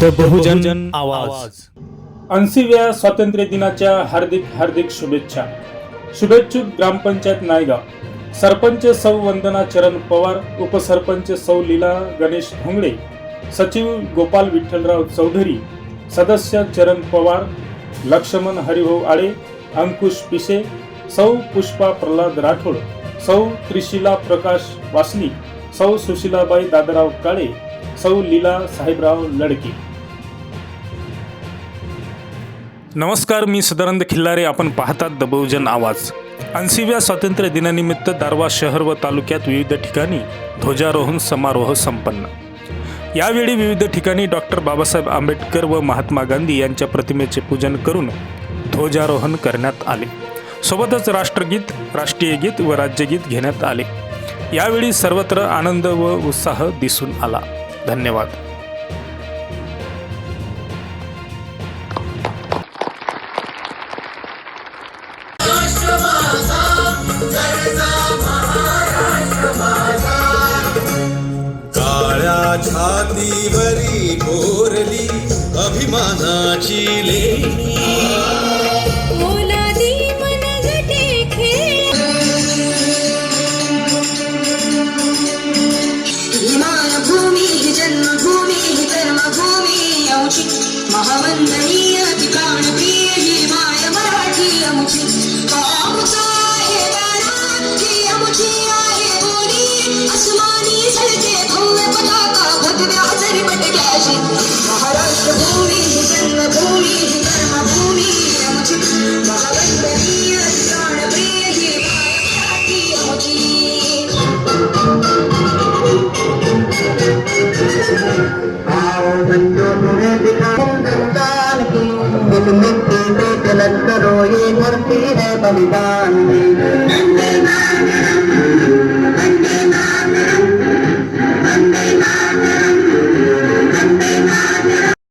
The बहुजन आवाज. 80व्या स्वातंत्र्य दिनाच्या हार्दिक हार्दिक शुभेच्छा. शुभेच्छुक ग्रामपंचायत नायगाव. सरपंच सौ वंदना चरण पवार, उपसरपंच सौ लीला गणेश भोंगडे, सचिव गोपाल विठ्ठलराव चौधरी, सदस्य चरण पवार, लक्ष्मण हरिभाऊ आळे, अंकुश पिसे, सौ पुष्पा प्रल्हाद राठोड, सौ त्रिशिला प्रकाश वासनी, सौ सुशीलाबाई दादाराव काळे, सौ लीला साहेबराव लडके. नमस्कार, मी सदानंद खिल्लारे. आपण पाहतात द बहुजन आवाज. 80व्या स्वातंत्र्य दिनानिमित्त दारवा शहर व तालुक्यात विविध ठिकाणी ध्वजारोहण समारोह संपन्न. यावेळी विविध ठिकाणी डॉक्टर बाबासाहेब आंबेडकर व महात्मा गांधी यांच्या प्रतिमेचे पूजन करून ध्वजारोहण करण्यात आले. सोबतच राष्ट्रगीत, राष्ट्रीय गीत व राज्यगीत घेण्यात आले. यावेळी सर्वत्र आनंद व उत्साह दिसून आला. धन्यवाद. काळ्या छातीवरी कोरली अभिमानाची लेणी, ओलादी मनगटे खेळ. मायभूमी जन्मभूमी कर्मभूमी आमची, महावंदनीय ठिकाण प्रिय ही माय मराठी आमची. आमचा आहे गाणं, ही आमची आहे बोली, अस्मानी झळके भव्य पताका भगव्या झरपटक्याची. महाराष्ट्र भूमी जन्मभूमी कर्मभूमी आमची, महावंदनीय ठिकाण प्रिय ही माय मराठी आमची. करो ये धरती है बलिदान.